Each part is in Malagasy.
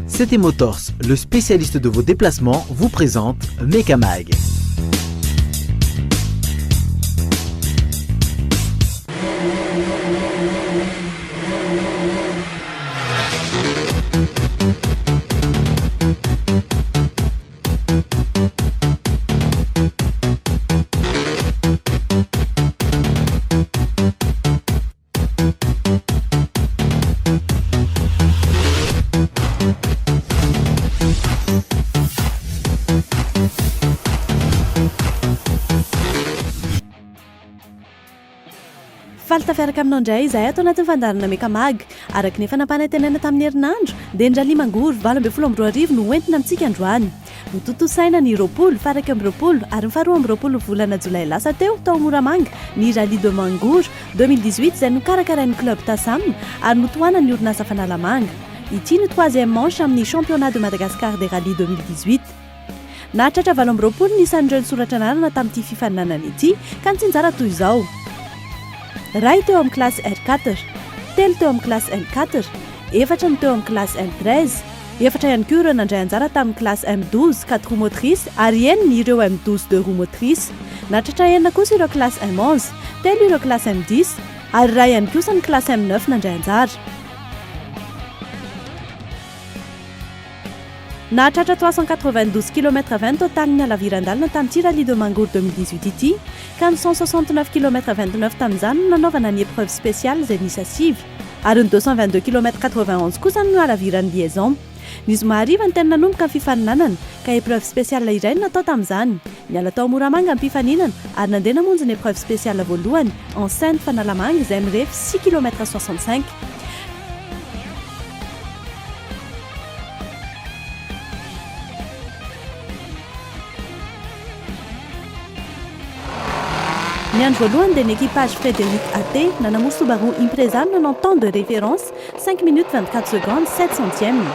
C'était Motors, le spécialiste de vos déplacements, vous présente Mecamag. Faltafiaraka aminao indray izahay ato anatin'ny fandarana Mecamag. Araka ny fanampanantenana tamin'ny herinandro, dia Ndralia Mangoro 12 no entina amintsika androany. Notontosaina ny roapolo faraka amby roapolo ary ny faharoa amby roapolo volana Jolay lasa teo tao Moramanga ny Rally de Mangoro 2018 izay nokarakarain'ny club Tasam ary notohanany orinasa Fanalamanga. Ity ny 3e manche amin'ny championnat de Madagascar des rallyes 2018. Nahatratra 7 amby roapolo ny isan'ireo nisoratra anarana tamin'ity fifaninanana ity ka nitsinjara toy izao: Ray teo amin'ny classe R4, telo teo amin'ny classe L4, efatra ny teo amin'ny classe M13, efatra ihany koa ireo nandray anjara tamin'ny classe M12 4 roues motrices ary enina ireo M12 2 roues motrices. Nahatratra enina kosa ireo classe M11, telo ireo classe M10 ary ray ihany kosa ny classe M9 nandray anjara. Nahatratra 392 km/h total ny alaviran-dalana tamin'ity Rally de Mangoro 2018 ity, ka ny 169 km/h tamin'izany no nanaovana ny épreuve spéciale izay nisy sivy, ary ny 222 km/h kosa no alaviran'ny liaison. Ny zoma hariva ny tena nanomboka ny fifaninanana ka épreuve spéciale iray no natao tamin'izany. Niala tao Moramanga ny mpifaninana ary nandeha namonjy ny épreuve spéciale voalohany enceinte Fanalamanga izay mirefy 6 km/65. Ny andro voalohany dia ny équipage Frédéric Até nanamoro Subaru Impreza nanao temps de référence 5 minutes 24 secondes 7 centièmes.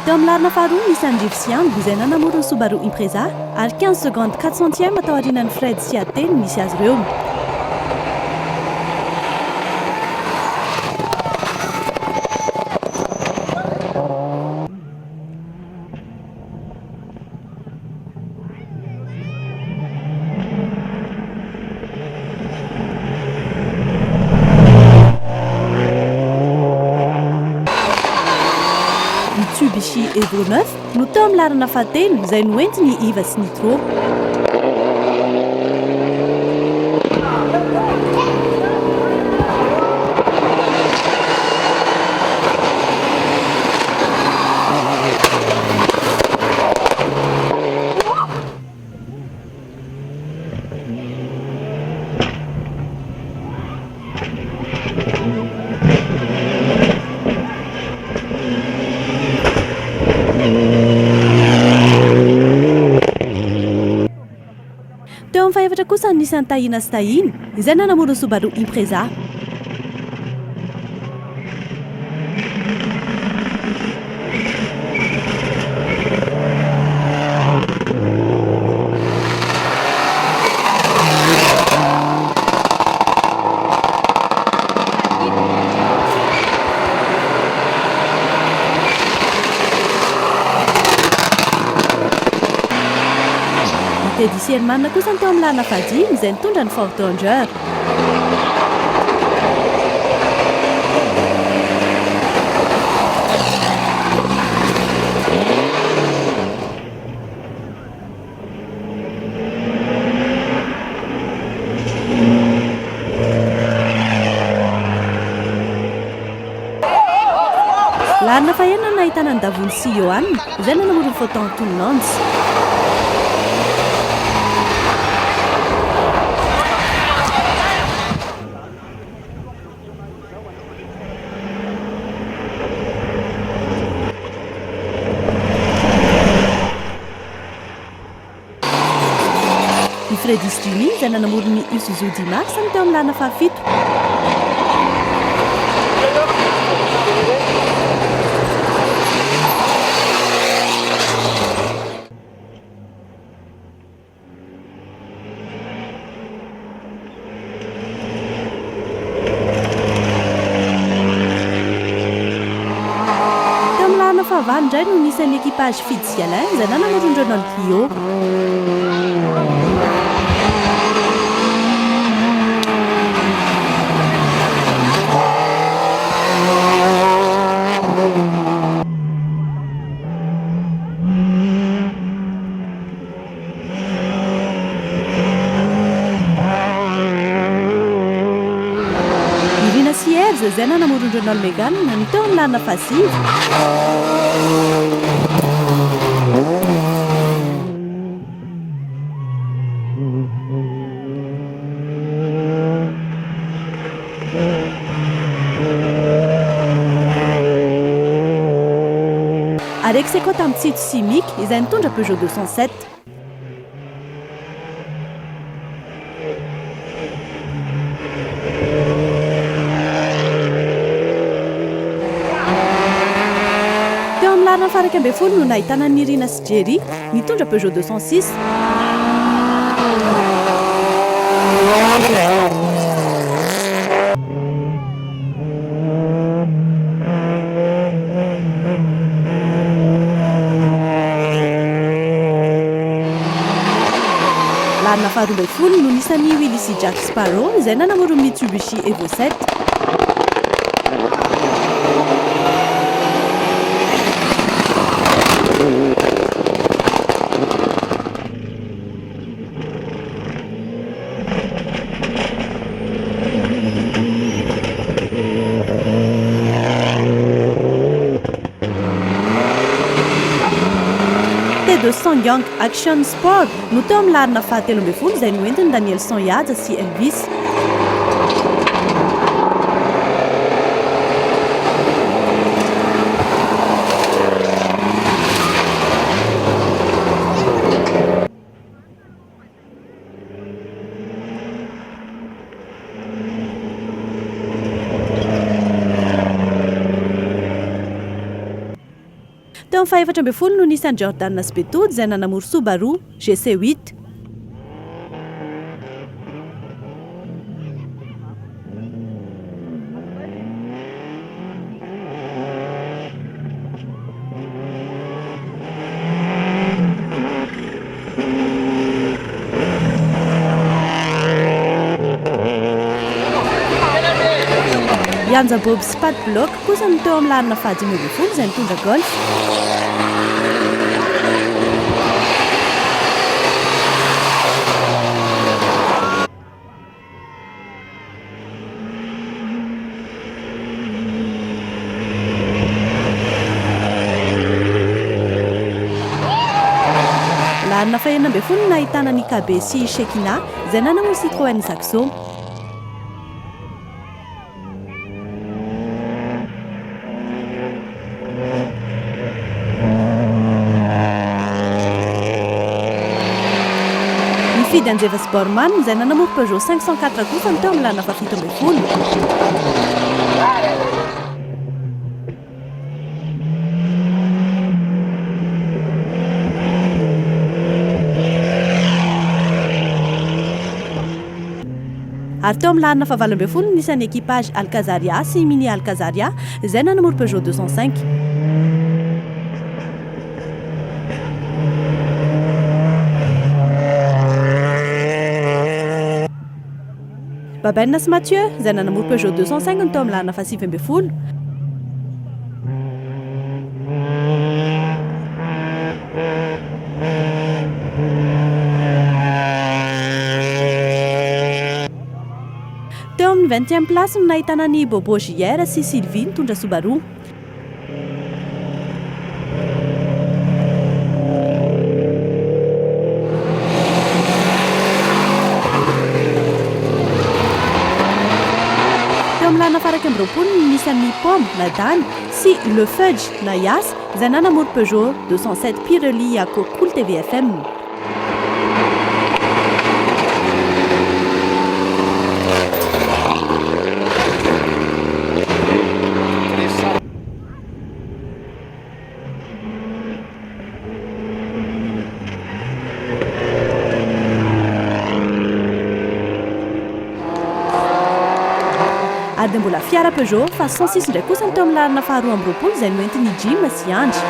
Teo amin'ny larina faharoa nisy Andrivo sy Ambo izay nanamoro ny Subaru Impreza ary 15 secondes 4 centièmes atao aorianan'ny Fred sy Até no nisy azy ireo. Mitsubishi Evo 9 no teo amin'ny larana fahatelo izay noentiny Iva sy Nitro. Teo amin'ny fahaefatra kosa nisy Antahina sy Tahina izay nanamoro ny Subaru Impreza. Teddy Sierman kosa teo amin'ny larana fahadimy izay nitondra ny Ford Ranger. Larina fahaenina no ahitana ny Davony sy Johanna izay nanamoro ny Photon Tournance. Freddy Stuni izay nanamoro ny Isuzu Dimar samy teo amin'ny larana fahafito. fahavaly indray no nisan'ny équipage Fitzgerald izay nanamorondreo ny Clio. Irina Sierz izay nanamorondreo ny Megan ny teo amin'ny lanina fahasivy. Ary ex-aequo tamin'ny Tsito Simic izay nitondra Peugeot 207. Teo amin'ny larina faraka ambin'ny folo no nahitana ny Irina Sijeri nitondra Peugeot 206. Larina faharoa ambin'ny folo no nisan'ny Willys Jack Sparrow izay nanamorony Mitsubishi Evo 7. De Sangyang Action Sport no teo amin'ny larina fahatelo ambin'ny folo izay noentiny Danielson Yadza sy Elvis. Teo amin'ny fahaefatra ambin'ny folo no nisan'ny Jordan Spetod izay nanamoro Subaru GC8. Janja Bob Spat Block kosa no teo amin'ny larina fahadimy ambin'ny folo izay nitondra Golf. Larina fahaenina ambin'ny folo no nahitana ny KB sy Shekina izay nanamoro Citroën Saxo. Fidy Anjevas Borman izay nanamoro Peugeot 504 kosa ny teo amin'ny larina fahafito ambin'ny folo. Ary teo amin'ny larina fahavalo ambin'ny folo nisan'ny équipage Alcazaria sy Mini Alcazaria izay nanamoro Peugeot 205. Babenna sy Mathieu izay nanamoro Peugeot 205 ny teo amin'ny larina fahasivy ambin'ny folo. Teo amin'ny 20e place no nahitana ny Bobo JR sy Sylvie nitondra Subaru. Larina faraka amby roapolo nisan'ny Pomme Nadane sy Le Fudge na Yas izay nanamoro Peugeot 207 Pirelli Yaco Cool TVFM. ary dia mbola fiara Peugeot fa 106 indray kosa ny teo amin'ny lalana faharoa amby roapolo izay noentiny Jim sy Andry.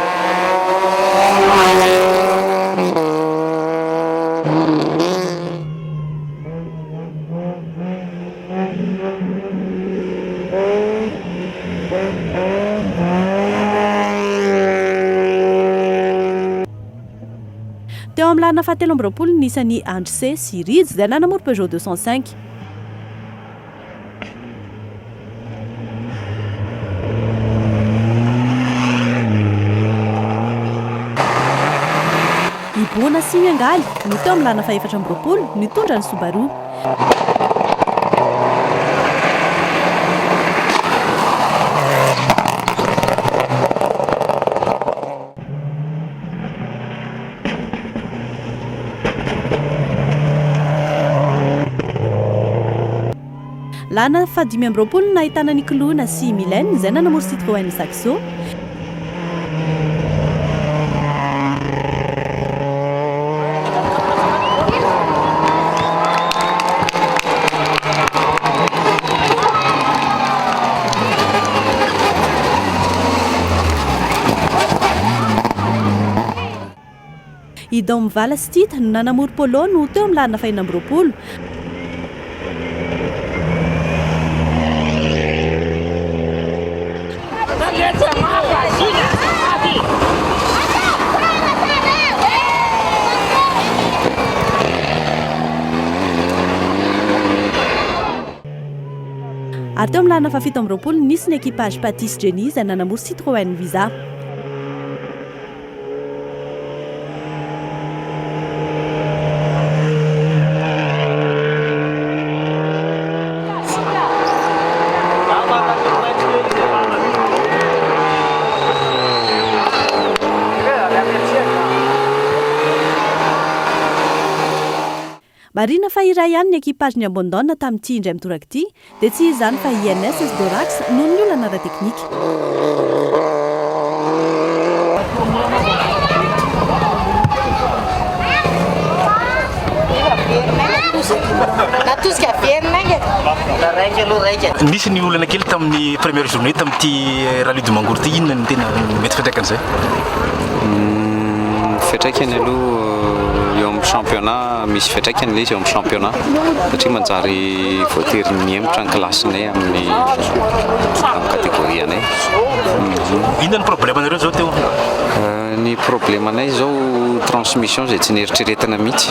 Teo amin'ny lalana fahatelo amby roapolo nisan'ny Andry C sy Rids izay nanamoro Peugeot 205. Ibona sy Miangaly no teo amin'ny lalana fahaefatra amby roapolo nitondra ny Subaru. Lana fadimy amby roapolo nahitana Nicolona sy Mylène izay nanamoro Citroën Saxo. I Dom Valastit no nanamoro Polo no teo amin'ny lalana fahaenina amby roapolo. Ary teo amin'ny lalana fahafito amby roapolo nisy ny équipage Patis Jenny izay nanamoro Citroën Visa. Marina fa iray ihany ny équipage ny Abandon tamin'ity indray mitoraka ity dia tsy izany fa INS Dorax noho ny olana ara-teknika. Nisy ny olana kely tamin'ny première journée tamin'ity rallye du Mangouro ity, inona ny tena mety fiantraikan'izay? Fiantraikany aloha eo amin'ny championnat misy fiantraikany ilay izy eo amin'ny championnat satria manjary voatery niembotra ny klassinay amin'ny kategorianay. Inona ny problemanareo zao teo? Ny problemanay zao transmission izay tsy nieritreretana mihitsy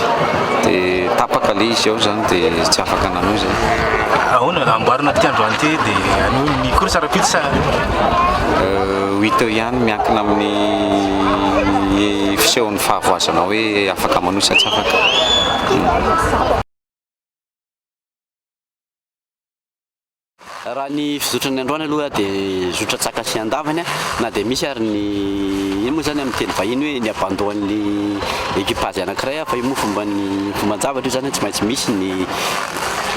dia tapaka ilay izy ao zany dia tsy afaka nanao izay. Ahoana amboarina ty androany ty dia anao ny course rapide sa 8 heures ihany miankina amin'ny fisehon'ny fahavoazana hoe afaka manohy sa tsy afaka. Raha ny fizotrany androany aloha dia zotra tsaka sy andavany na dia misy ary ny ino moa zany amin'ny teny vahiny hoe ny abandon'ny équipage anankiray fa io moa fomban-javatra io zany tsy maintsy misy ny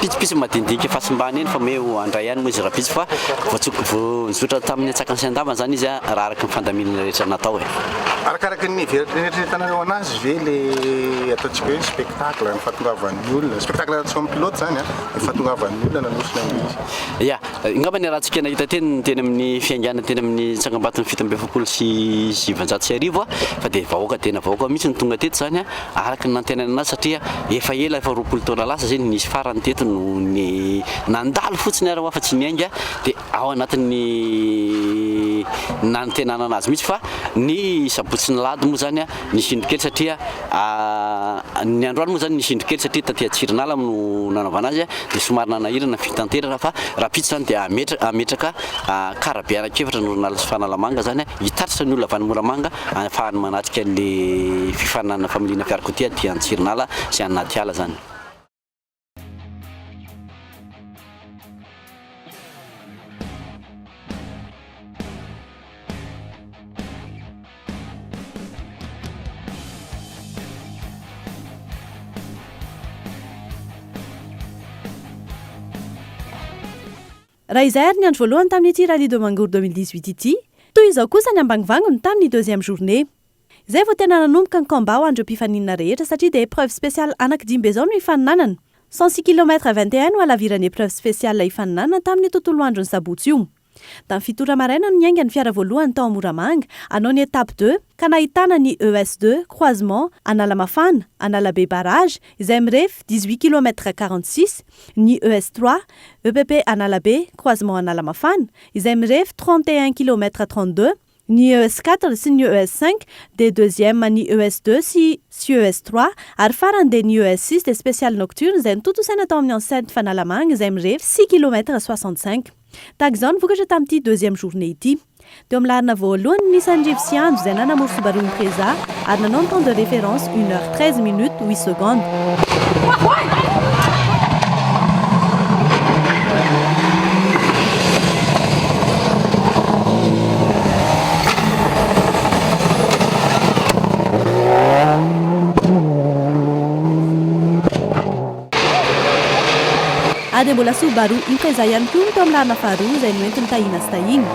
pitsipitsy madinidinika fahasimbany eny fa meo andray ihany moa izy raha pitsy fa voazotra tamin'ny atsakany sy andavany zany izy raha araky ny fandaminana rehetra natao e. Arakaraky ny eritreretanareo anazy ve le ataontsika hoe spectacle ny fahatongavan'ny olona spectacle ataontsika amin'ny pilote zany ny fahatongavan'ny olona nanosina amin'izy. Ya, ngamba ny raha tsika nahita teny amin'ny fiangana teny amin'ny tsangam-baton'ny fito amby efapolo sy sivanjato sy arivo fa dia vahoaka tena vahoaka mihitsy ny tonga teto zany araky ny nantenana anazy satria efa ela efa roapolo taona lasa zany nisy farany teto no ny nandalo fotsiny ary fa tsy niainga dia ao anatin'ny nantenana anazy mihitsy fa ny sabotsy ny lady moa zany nisy indrokely satria ny androany moa zany nisy indrokely satria taty Atsironala no nanaovana azy dia somary nanahirana fitanterana fa raha pitsy zany dia ametraka karabe anakefatra ny orinala sy fanalamanga zany hitaritra ny olona avy any Moramanga ahafahany manatrika le fifaninana familiana fiarakodia ty Atsironala sy anaty ala zany. Raha izay ary ny andro voalohany tamin'ity Rallye de Mangouro 2018 ity, toy izao kosa ny ambanivangony tamin'ny deuxième journée. Izay vao tena nanomboka ny combat ho andreo mpifaninana rehetra satria dia épreuve spéciale anankidimy be izao no hifaninanana. 106 km à 21 no alavirany épreuve spéciale ifaninana tamin'ny tontolo andro ny sabotsy io. Tamin'ny fitora maraina no niainga ny fiara voalohany tao Moramanga, anao ny étape 2 ka nahitana ny ES2 croisement Analamafana, Analabe barrage izay mirefy 18 km 46, ny ES3 EPP Analabe croisement Analamafana izay mirefy 31 km 32, ny ES4 sy ny ES5 de deuxième ny ES2 sy ES3 ary farany de ny ES6 de spécial nocturne izay nitotosaina tao amin'ny enceinte Fanalamanga izay mirefy 6 km 65. Tahaka izao nivokatra tamin'ity deuxième journée ity. Teo amin'ny larina voalohany nisan'ny Rivo sy Andro izay nanamoro Subaru Impreza ary nanao ny temps de référence 1h13 minutes 8 secondes. Ady mbola Subaru Impreza ihany koa no tao amin'ny larina faharoa izay noentiny tahina sy tahiny.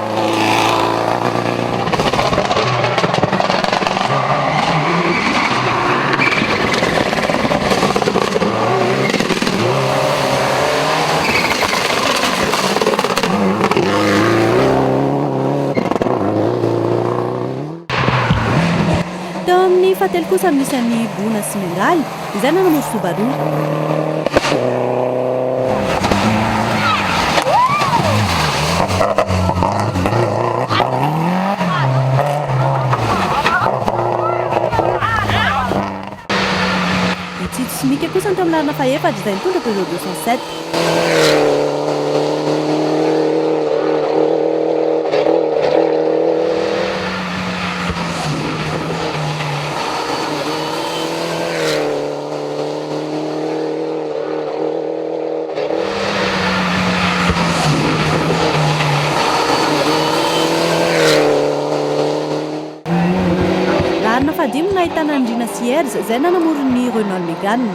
Teo amin'ny fahatelo kosa misy an'ny Bona sy Mengaly izay nanamoro Subaru. Simika kosa ny teo amin'ny larina fahaefatra izay nitondra Peugeot 207. Larina fahadimy no nahitana ny Rina Sierge izay nanamoro ny Renault Mégane.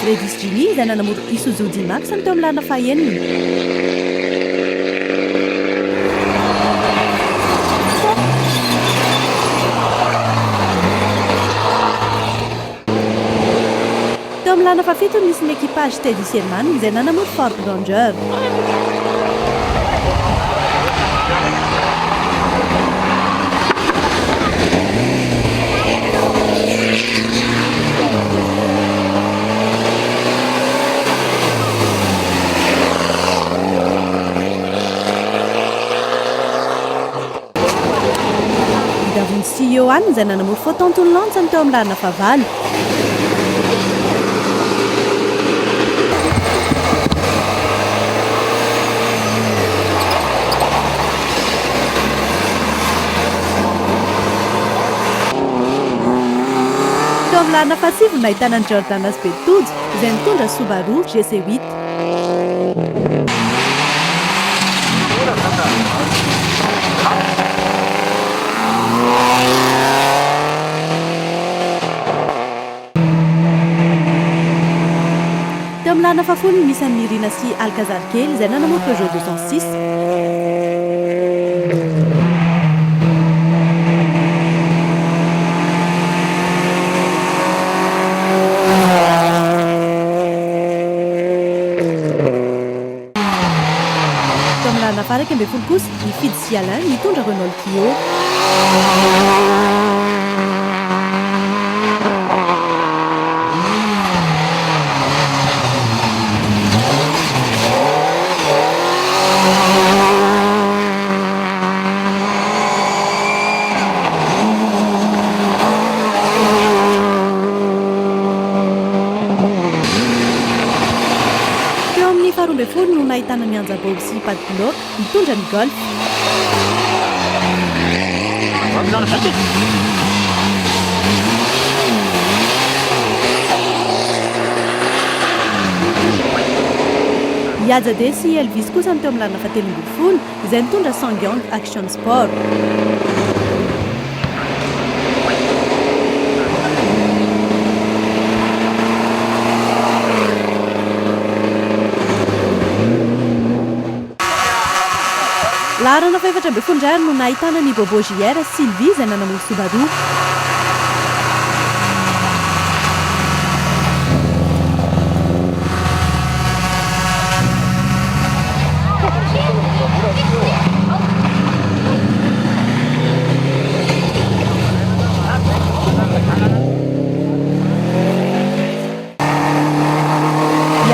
Redis Gini izay nanamoro Isuzu D-Max ny teo amin'ny larina fahaenina. Teo amin'ny larina fahafito misy ny équipage Teddy Sherman izay nanamoro Ford Ranger. Davy CEO any izay nanamoro Photon Toulon ny teo amin'ny larina fahavalo. Teo amin'ny larina fahasivy no nahitana ny Jordanas Betouds izay nitondra Subaru GC8. Teo amin'ny larina fahafolo misy an'ny Rina sy Alcazar kely izay nanamoro Peugeot 206. Teo amin'ny larina faha 11 kosa ny Fidy sy Alain mitondra Renault Clio. Faharoambinifolo no nahitana ny Anjabob sy Padpilot mitondra ny Golf. Iajade sy Elvis kosa ny teo amin'ny larina fahatelo ambin'ny folo izay nitondra Sangyong Action Sport. Laharana faefatra amby folo indray no nahitana ny Bobo JR Sylvie izay nanamolo Subaru.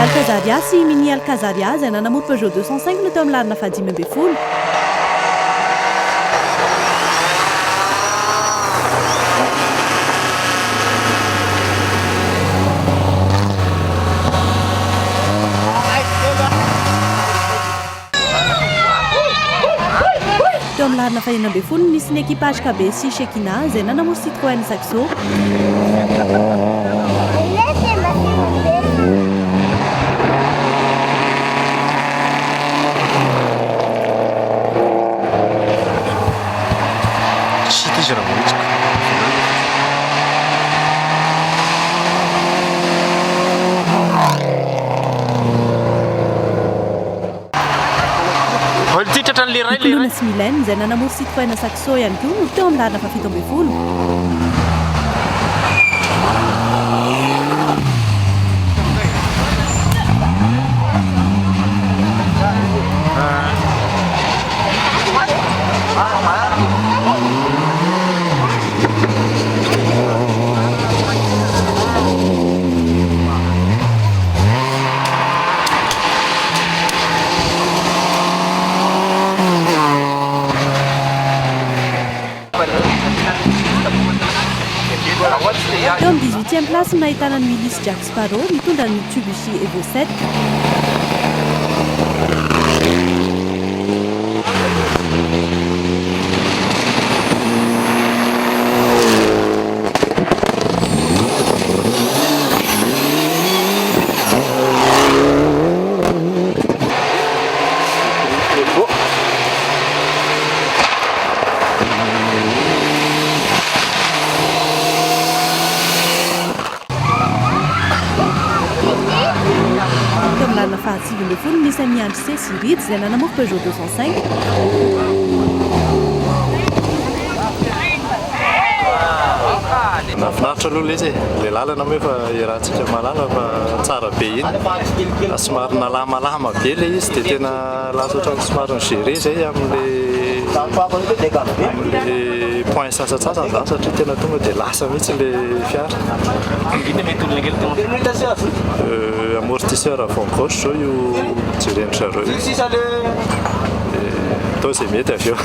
Alcazaria sy Mini Alcazaria izay nanamolo Peugeot 205 no teo amin'ny lalana fahadimy amby folo. Teo amin'ny lalana fahaenina amby folo nisy ny équipage KB sy Shekina izay nanamolo Citroën Saxo. Nikolona sy Mylène izay nanamolo Citroën Saxo ihany koa no teo amin'ny lalana fahafito amby folo. Teo amin'ny 18e place no nahitana ny Willys Jack Sparrow mitondra ny Mitsubishi Evo 7. Fahatsivy amby folo nisy Miandry C Sirid izay nanamolo Peugeot 205. Nafinaritra aloha izy le lalana moa efa iarahantsika malala fa tsara be iny somary nalamalama be le izy dia tena lasa ohatran'ny somary ny géré zay amin'le point sasatsasany zany satria tena tonga dia lasa mihitsy le fiara. Amortisseur avant gauche zao io jereny zareo atao izay mety avy eo.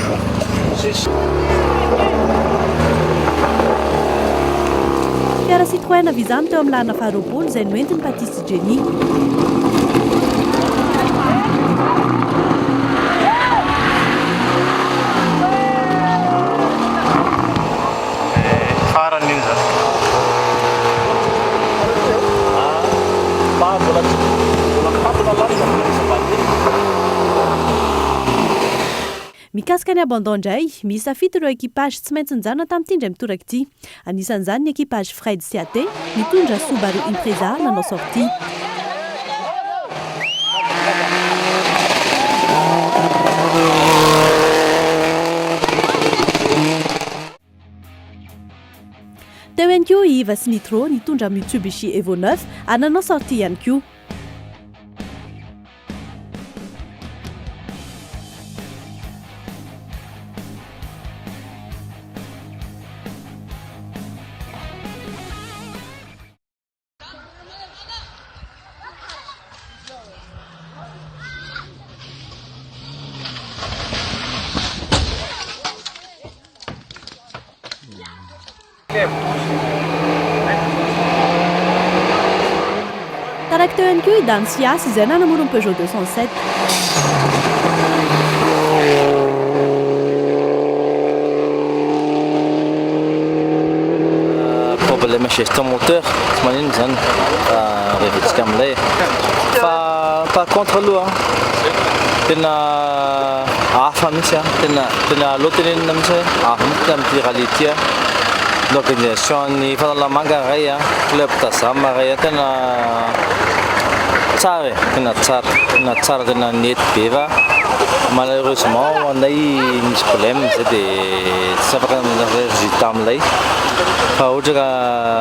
Fiara Citroën avizany teo amin'ny lalana faharoapolo izay noentiny Patisy Jenny. Mikasika ny abandon indray, misy afito ireo équipage tsy maintsy nijanona tamin'ity indray mitoraka ity. Anisan'izany ny équipage Fred Siate mitondra Subaru Impreza nanao sortie. Teo ihany koa Iva sy Nitro nitondra Mitsubishi Evo 9 ary nanao sortie ihany koa. Taraka teo ihany koa i Dany Siasy izay nanamolo ny Peugeot 207. Problème gestion moteur tsy manino zany revetsika amin'ilay fa par contre aloha tena hafa mihitsy tena aloha tenenina mihitsy hoe hafa mihitsy amin'ity rally ity l'organisation ny Fanalamanga ray club Tazama ray tena tsara tena tsara tena nety be fa malheureusement anay misy problème zay dia tsy afaka résultat amin'ilay fa ohatra ka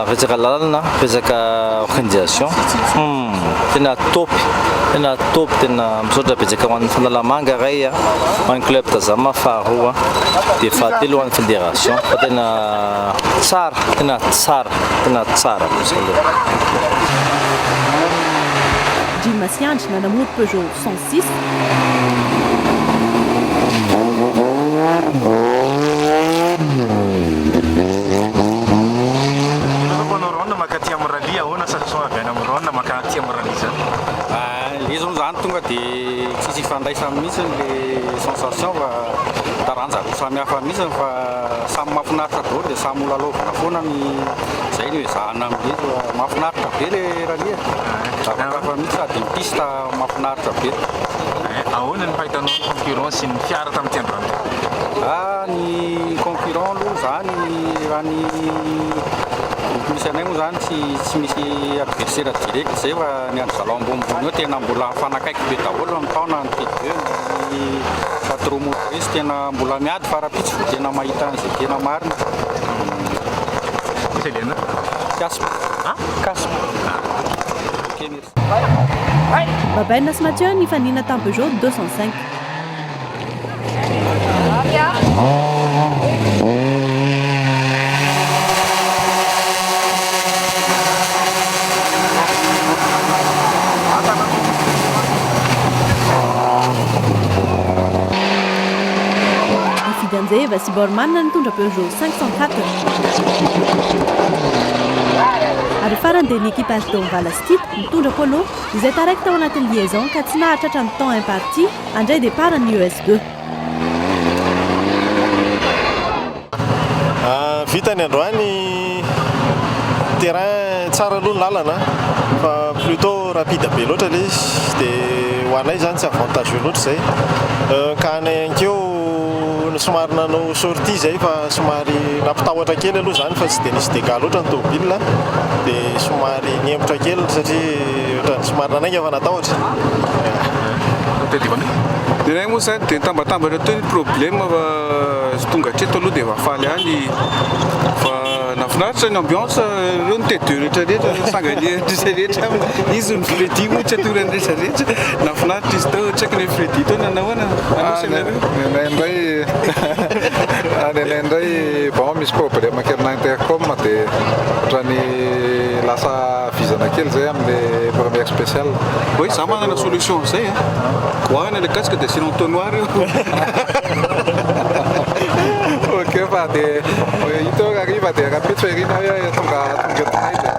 resaka lalana resaka organisation tena topy tena misaotra betsaka ho an'ny falalamanga ray ho an'ny club tazama faharoa dia fahatelo ho an'ny fédération fa tena tsara Jim Masiandry nanamody Peugeot 106 makaty amin'ny rally ahoana sasao avy any amin'ny rôna makaty amin'ny rally zany le zao zany tonga dia tsisy ifandraisany mihitsy le sensation fa taranja roa samihafa mihitsy fa samy mahafinaritra daholo dia samy olo alovana foana ny zay ny hoe zahana amin'le mahafinaritra be le rally zavatra mihitsy sady piste mahafinaritra be ahoana ny fahitanao concurrence ny fiara tamin'ny tiandrony ny concurrent aloha zany raha ny misy anay moa zany tsy misy adversaire direct zay fa ny andro zalao ambonimbony eo tena mbola mifanakaiky be daholo amin'ny taona ny T2 ny patron motrice tena mbola miady farapitsy fo tena mahita an'izay tena marina Caspe. Ok, merci. Babaina sy Mathieu nifanina tamin'ny Peugeot 205 Fidanzeva sy Bormanna nitondra Peugeot 504 ary farany dia ny équipage de Valastit nitondra Polo izay taraiky tao anatin'ny liaison ka tsy nahatratra ny temps imparti andray départ ny US2 vitany androany terrain tsara aloha ny lalana fa plutôt rapide be loatra le izy dia ho anay zany tsy avantage loatra zay ka anay ankeo somary nanao sortie zay fa somary nampitahotra kely aloha zany fa tsy dia nisy dégâts loatra ny tomobile dia somary niempotra kely satria ohatrany somary nanainga fa natahotra dia nay moa zany dia tambatambatra teo ny problème fa tonga hatreto aloha dia vafaly any fa nafinaritra ny ambiance reo ny T2 rehetrarehetra sanganirehetrarehetra izy ny Freddy moa tsy atorany rehetrarehetra nafinaritra izy tao tsy haiko ny Freddy tao nanahoana nenay indray bon misy problème kely na intercom dia ohatrany lasa vizana kely zay amin'ny première spéciale oui za manana solution zay koahana le casque dia sinon tonnoir ok fa dia ito ariva dia rapitso erina hoe tonga tonay dia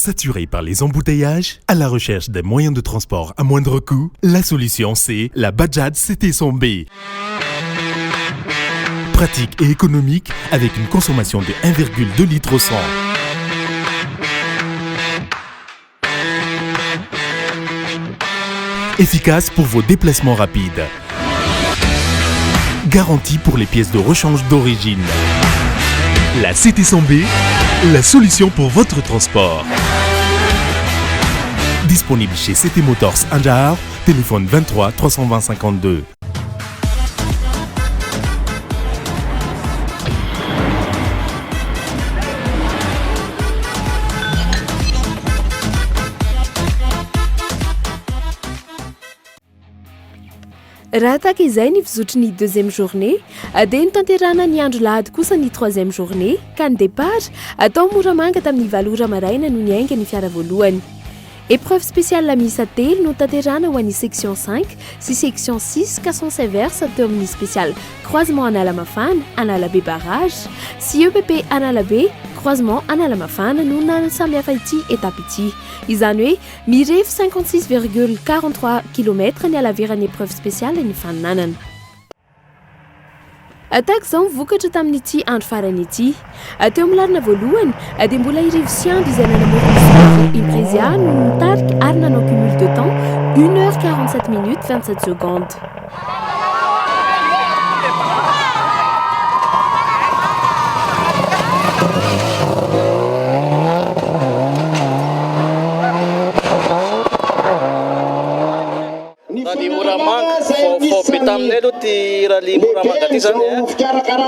Saturé par les embouteillages, à la recherche des moyens de transport à moindre coût, la solution c'est la Bajaj CT 100B. Pratique et économique avec une consommation de 1,2 litres au 100. Efficace pour vos déplacements rapides. Garantie pour les pièces de rechange d'origine. La CT 100B, la solution pour votre transport. Disponible chez CT Motors Anjar, téléphone 23 320 52. Raha tahaka izay ny fizotry ny deuxième journée dia nitanterana ny andro lahady kosa ny troisième journée ka ny départ atao moramanga tamin'ny 7 ora maraina no niainga ny fiara voalohany. Épreuve spéciale la miisa telo no tanterana ho an'ny section 5 sy section 6 ka sens inverse teo amin'ny spécial croisement Analamafana, Analabe barrage sy EPP Analabe croisement Analamafana no nana samy hafa ity étape ity. Izany hoe mirefy 56,43 km ny alaveran'ny épreuve spéciale ny faninanana. Tahaka izao vokatra tamin'ity andro farany ity. Teo amin'ny larina voalohany dia mbola irivo sy andro izay nanamorona Imprezia no nitarika ary nanao cumul de temps 1h47 minutes 27 secondes. Rally Moramanga fao be taminay aloha ty rally Moramanga ty zany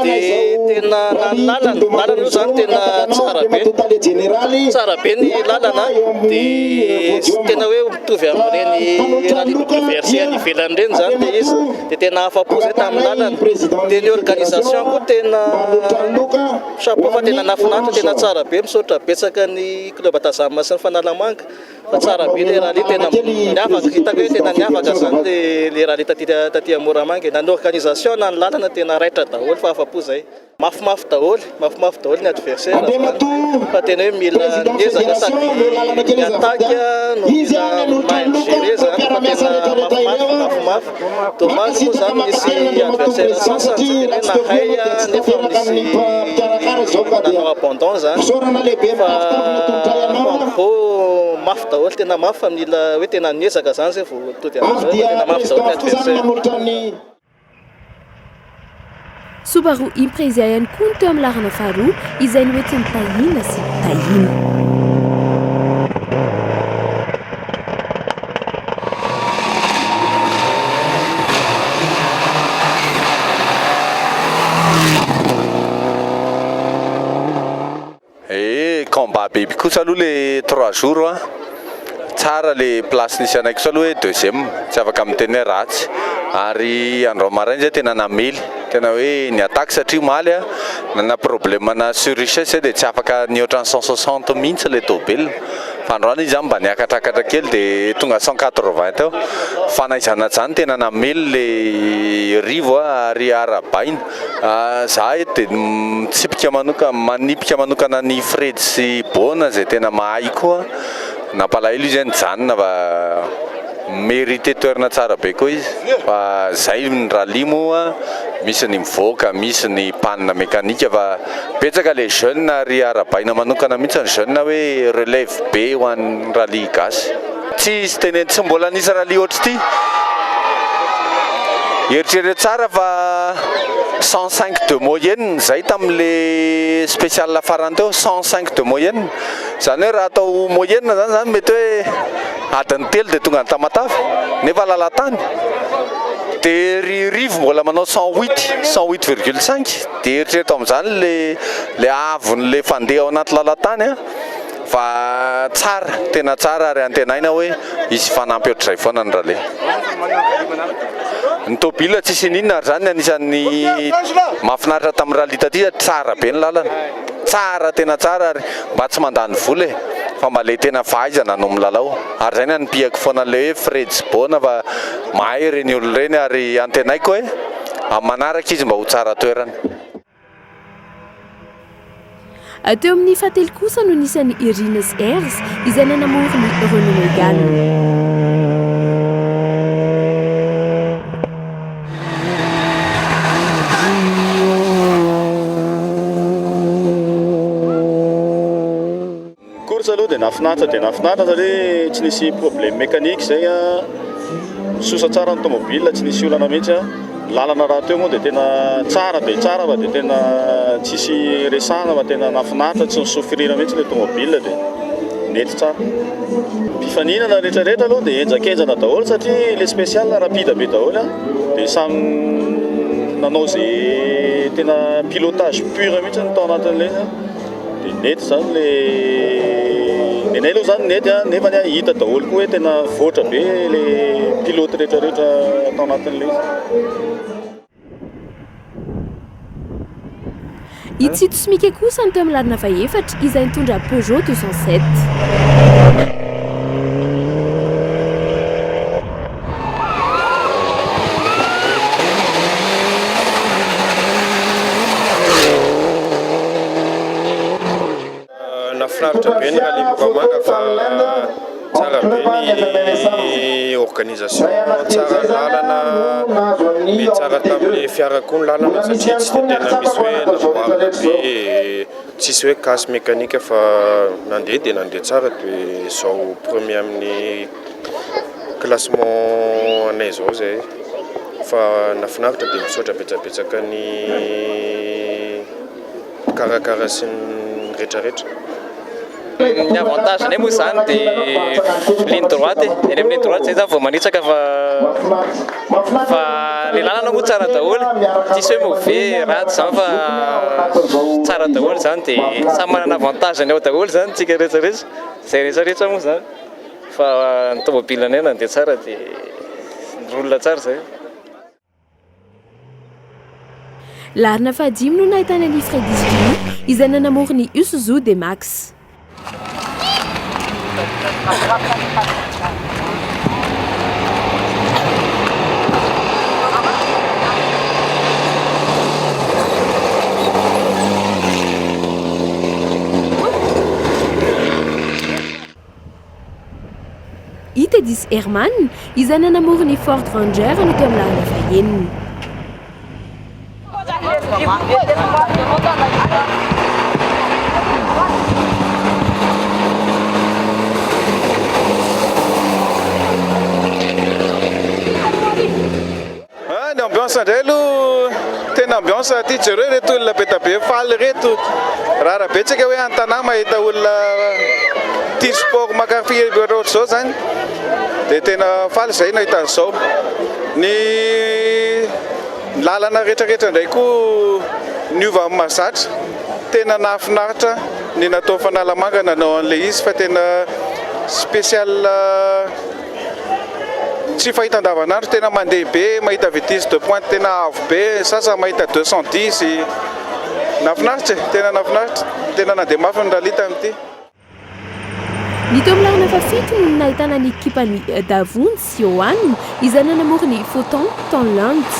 dia tena lalana io zany tena tsara be ny lalana dia tena hoe mitovy amin'ireny rally WRC any ivelany reny zany dia izy dia tena afa-po zay tamin'ny lalana dia ny organisation koa tena chapeau fa tena nafinahitra tena tsara be misaotra betsaka ny club Tazama sy ny Fanalamanga fa tsara be le rally tena miavaka hitako hoe tena miavaka zany le rally taty Moramanga na ny organisation na ny lalana tena raitra daholo fa afa-po zay mafimafy daholo ny adversaire fa tena hoe mila ezaka sady ny attaque no mila mahay gérer zany fa tena mafimafy dommage moa zany misy adversaire sasany tena nahay nefa misy nanao abandon zany fa mafy daholo tena mafy fa mila hoe tena niezaka zany zay vao tody amin'izao tena mafy daholo ny adversaire. Subaru Imprezia ihany koa teo amin'ny larana faharoa izay noentiny tahina sy tahina. Combat baby kosa aloha le 3 jours tsara le place nisy anay kosa aloha hoe deuxième tsy afaka miteny ratsy ary andro maraina zay tena namely tena hoe ny attaque satria maly nana problème na sur richesse dia tsy afaka ny ohatran'ny 160 mihitsy le tobelina fa androany izy mba niakatrakatra kely dia tonga 180 teo fanaizana zany tena namely le rivo ary arabaina za eto dia manipika manokana ny Fred sy Bona zay tena mahay koa napalahelo izy any janona fa mérité toerana tsara be koa izy fa zay ny rally moa misy ny mivoaka misy ny panne mécanique fa betsaka le jeune ary arabaina manokana mihitsy ny jeune hoe relève be ho an'ny rally gasy tsy teneny tsy mbola nisy rally ohatry ty eritreritra tsara fa 105 de moyenne zay tamin'le spécial farany teo 105 de moyenne zany hoe raha atao moyenne zany mety hoe adiny telo dia tonga ny Tamatavy nefa lalatany dia rivo mbola manao 108,5 dia eritreritra amin'izany le avon'le fandeha ao anaty lalatany fa tsara tena tsara ary antenaina hoe izy fanampy ohatr'izay foana ny rally ny tobile tsisy ninona ary zany anisan'ny mahafinaritra tamin'ny rally taty tsara be ny lalana tsara tena tsara ary mba tsy mandany vola fa mba le tena fahaizana no milalao ary zay ny piako foana le hoe Fred sy Bona fa mahay reny olo reny ary antenaiko hoe amin'ny manaraka izy mba ho tsara toerana. Teo amin'ny fahatelo kosa no nisy an'ny Rinus Ers izay nanamory ny Renault Megane. Aloha dia nafinaritra satria tsy nisy problème mécanique zay sosa tsara ny tomobile tsy nisy olana mihitsy lalana raha teo moa dia tena tsara fa dia tena tsisy resana fa tena nafinaritra tsy nisofrira mihitsy le tomobile dia nety tsara mpifaninana rehetrarehetra aloha dia enjakenjana daholo satria le spécial rapide be daholo dia samy nanao zay tena pilotage pur mihitsy ny tao anatin'le dia nety zany le nenay aloha zany nety nefa hita daholo koa hoe tena voatra be le pilote rehetrarehetra tao anatin'le Itsito Smike kosa ny teo amin'ny larina faefatra izay nitondra Peugeot 207. ny organisation tsara lalana le tsara tamin'ny fiarako ny lalana satria tsy dia tena misy hoe namboarina be tsisy hoe casse mécanique fa nandeha dia nandeha tsara dia zao premier amin'ny classement anay zao zay fa nafinaritra dia misaotra betsabetsaka ny karakara sy ny rehetrarehetra. Ny avantage anay moa zany dia ligne droite eny amin'ny ligne droite zay zany vao manitsaka fa le lalana moa tsara daholo tsisy hoe mauvais ratsy zany fa tsara daholo zany dia samy manana avantage ny ao daholo zany tsika rehetrarehetra zay rehetrarehetra moa zany fa ny tomobile anay nandeha tsara dia olona tsara zay. Larina fahadimy no nahitana ny Fredisky izay nanamory ny Isuzu D-Max. Itedis Herman izay nanamory ny Ford Ranger no teo amin'ny larina fahaenina. Ny ambiance indray aloha tena ambiance aty jereo reto olona be da be faly reto rara betsaka hoe an-tanà mahita olona tia sport mankafy ohatr' zao zany dia tena faly zay nahita an'izao. Ny lalana rehetrarehetra indray koa niova amin'ny mahazatra tena nahafinaritra ny natao fanalamanga nanao an'ilay izy fa tena spécial tsy fahita andavanandro tena mandeha be mahita vitesse de pointe tena avo be sasa mahita 210 nafinaritra tena nandeha mafy ny ralita amin'ity. Ny teo amin'ny larina fafito no nahitana ny ekipany Davons Johan izay nanamory ny Photon Tonland.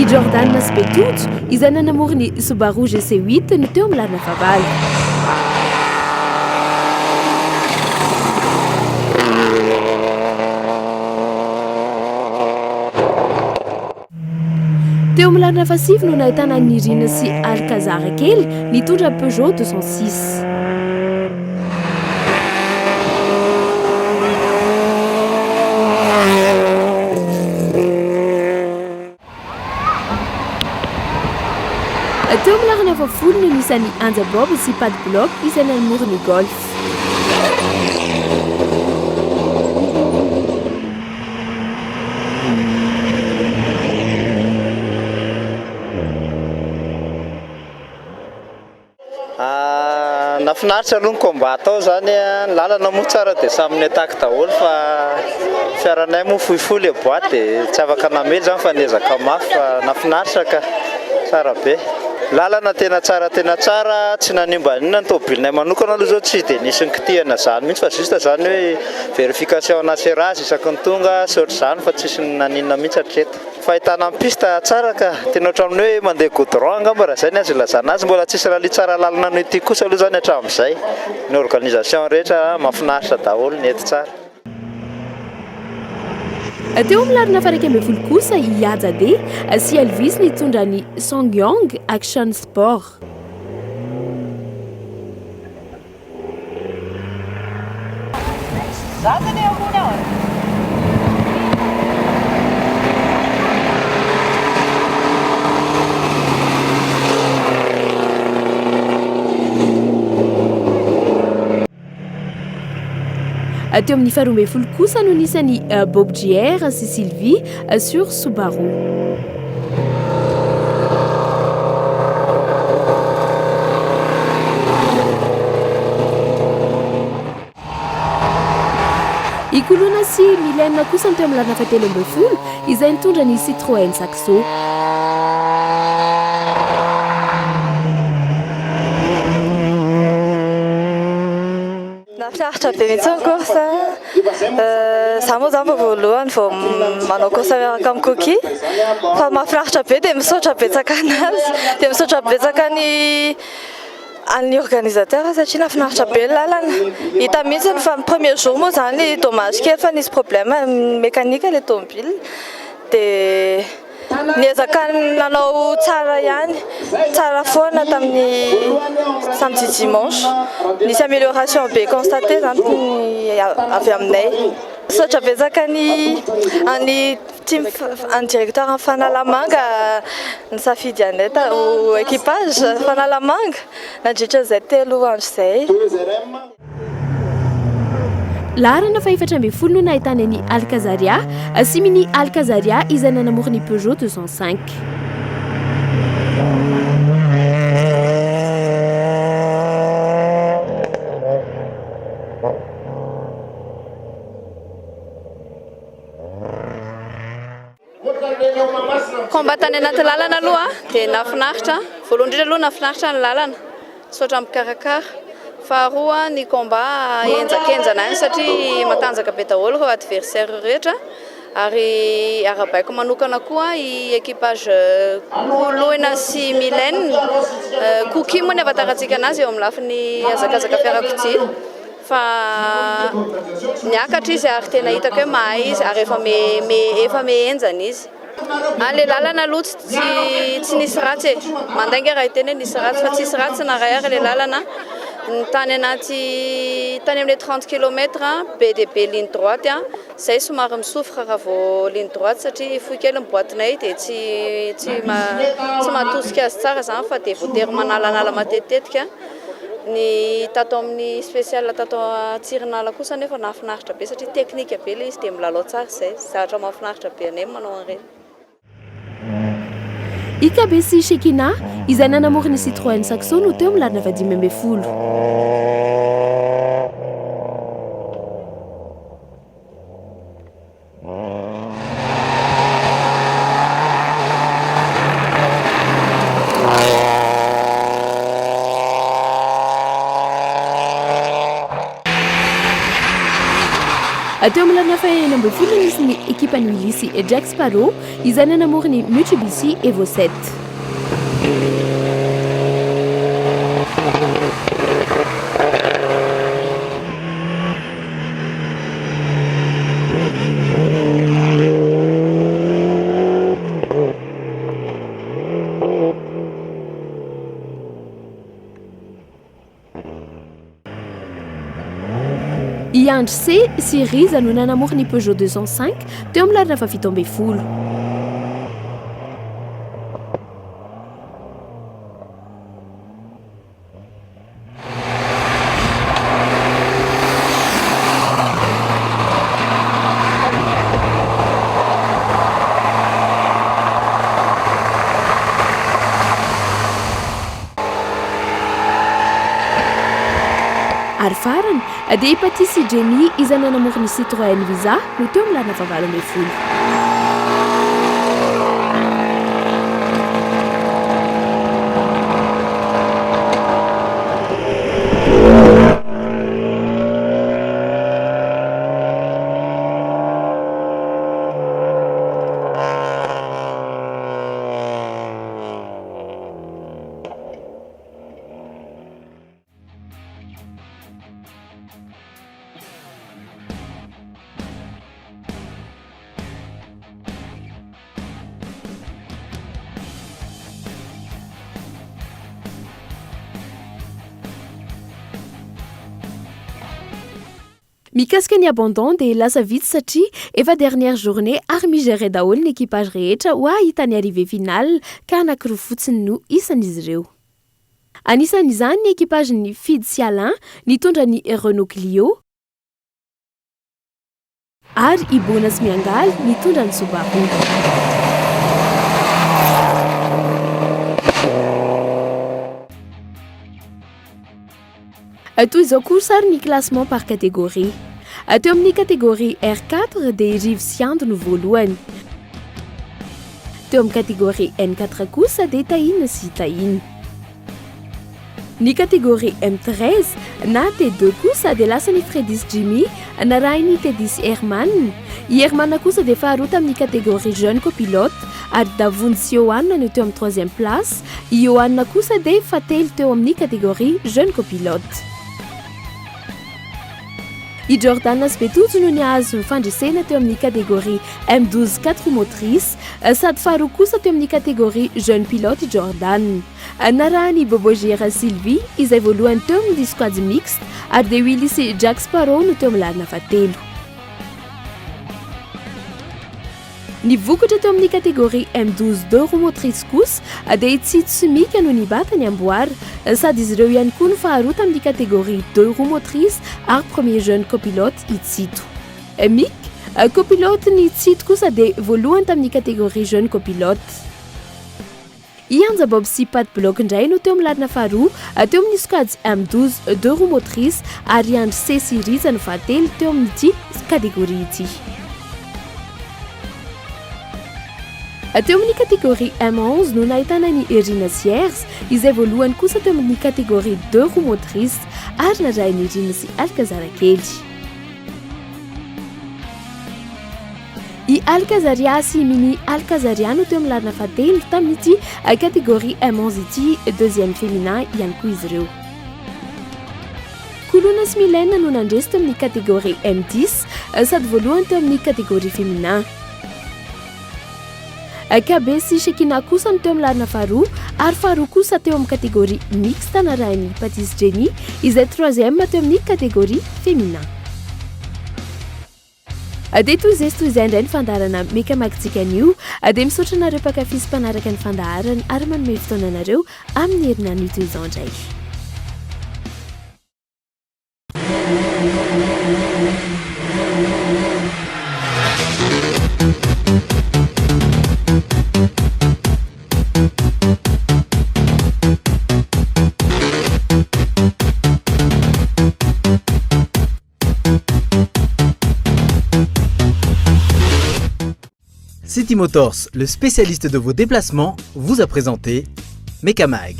I Jordan Spetut izay nanamory ny Subaru GC8 no teo amin'ny larina fahavalo. Teo amin'ny larina fahasivy no nahitana ny Rina sy Alcazar kely nitondra Peugeot 206. Teo amin'ny larina fahafolo no nisan'ny Anja Bob sy Pat Block izay nanamory ny Golf. Nafinaritra aloha ny combat atao zany ny lalana moa tsara dia samy attaque daholo fa fiaranay moa fohifohy le boîte dia tsy afaka namely zany fa niezaka mafy fa nafinaritra ka tsara be. Lalana tena tsara tsy nanimba inona ny tomobilinay manokana aloha zao tsy dia nisy ny kitihana zany mihitsy fa juste zany hoe vérification assurance isaky ny tonga sy ohatr'izany fa tsisy naninona mihitsy hatreto. Fahitana amin'ny piste tsara ka tena ohatran'ny hoe mandeha goudron angamba raha zay ny azo ilazana azy mbola tsisy rally tsara lalana noho ity kosa aloha zany hatramin'izay ny organisation rehetra mahafinaritra daholo ny ety tsara. Teo amin'ny larina faha 12 kosa i Ajade sy Elvis nitondra ny Songyong Action Sport. Teo amin'ny faha 12 kosa no nisan'ny Bob JR sy Sylvie sur Subaru. Ikolona sy Mylène kosa teo amin'ny larina faha 13 izay nitondra ny Citroën Saxo. Nafinaritra be mihitsy ny course za moa zany voalohany vao manao course miaraka amin'ny coquille fa mahafinaritra be dia misaotra betsaka anazy dia misaotra betsaka ny organisateur satria nafinaritra be ny lalana hita mihitsy fa premier jour moa zany dommage kely fa nisy problème mécanique le tomobile dia niezaka nanao tsara ihany tsara foana tamin'ny samedi dimanche nisy amélioration be constaté zany avy aminay misaotra betsaka ny team en directeur en Fanalamanga nisafidy anay ho équipage Fanalamanga nandritra zay 3 andro zay. Laharana fa 4 no nahitana ny Alcazaria siminy Alcazaria izay nanamoriny Peugeot 205. Kombatany anaty lalana aloha dia nafinaritra voalohany indrindra aloha nafinaritra ny lalana saotra mikarakara faharoa ny combat enjakenjana any satria matanjaka be daholo ireo adversaire rehetra ary arabaiko manokana koa i équipage Lohena sy Mylène Coquille moa ny avataratsika anazy eo amin'ny lafiny azakazaka fiarakodia fa niakatra izy ary tena hitako hoe mahay izy ary efa mehenjana izy. Le lalana aloha tsy nisy ratsy mandainga raha hiteny hoe nisy ratsy fa tsisy ratsy narayara le lalana tany amin'ny 30 km be dia be ligne droite zay somary misofra raha vao ligne droite satria fohy kely ny boatinay dia tsy mahatosika azy tsara zany fa dia voatery manalanala matetetika ny tato amin'ny spécial tato Tsirinala kosa nefa nafinaritra be satria teknika be le izy dia milalao tsara zay zavatra mahafinaritra be anay manao an'ireny. IKB sy Shekina izay nanamoriny Citroën Saxo no teo amin'ny lalana 5 Ateo amin'ny lalana 9 nisy ny ekipan'ny Ulissi Jack Sparrow izay nanamoriny Mitsubishi Evo 7. Iandry C Syriza no nanamoriny Peugeot 205 teo amin'ny lalana 7. Ary farany dia Patisy Jenny izay nanamoriny Citroën Visa no teo amin'ny lalana 9. Mikasika ny abandon dia lasa vitsy satria efa dernière journée ary migéré daholo ny équipage rehetra ho ahita ny arrivé final ka anankiroa fotsiny no isan'izy ireo. Anisan'izany ny équipage ny Fidy sy Alain nitondra ny Renault Clio ary Ibona sy Miangaly nitondra ny Subaru. Toy izao kosa ary ny classement par catégorie. Teo amin'ny catégorie R4 dia Rivo sy Ando no voalohany. Teo amin'ny catégorie N4 kosa dia Tahina sy Tahina. Ny catégorie M13 na T2 kosa dia lasany Fredis Jimmy narahiny Tedis Herman. I Herman kosa dia faharoa tamin'ny catégorie jeune copilote ary Davon sy Johanna no teo amin'ny 3e place. I Johanna kosa dia fatelo teo amin'ny catégorie jeune copilote. I Jordan Sbetojo no niazo fandresena teo amin'ny catégorie M12 4 motrices sady faharoa kosa teo amin'ny catégorie jeune pilote i Jordan. Narahany Bobogera Sylvie izay voalohany teo amin'ny squad mixte ary dia Willis Jack Sparrow no teo amin'ny lalina fahatelo. Ny vokatra teo amin'ny catégorie M12 2 roues motrices kosa dia Tsito Sumika no nibata ny amboary sady izy ireo ihany koa no faharoa tamin'ny catégorie 2 roues motrices ary premier jeune copilote i Tsito. Mick copilote ny Tsito kosa dia voalohany tamin'ny catégorie jeune copilote. I Anja Bob sy Pat Block indray no teo amin'ny lalina faharoa teo amin'ny squad M12 2 roues motrices ary Andry Sesy Riza no fahatelo teo amin'ity catégorie ity. Teo amin'ny catégorie M11 no nahitana ny Irina Sierz izay voalohany kosa teo amin'ny catégorie 2 roues motrices ary narahiny Irina sy Alcazarakely. I Alcazaria sy Mini Alcazaria no teo amin'ny lalina fahatelo tamin'ity catégorie M11 ity deuxième féminin ihany koa izy ireo. Kolona sy Milena no nandresy teo amin'ny catégorie M10 sady voalohany teo amin'ny catégorie féminin. KB sy Shekina kosa no teo amin'ny lalina faharoa ary faharoa kosa teo amin'ny catégorie mixte narahiny Patis Jenny izay 3e teo amin'ny catégorie féminin. Dia toy izay indray ny fandaharana meka-magintsika anio dia misaotra anareo mpakafy sy mpanaraka ny fandaharana ary manome fotoana anareo amin'ny herinany toy izao indray. City Motors, le spécialiste de vos déplacements, vous a présenté Mekamag.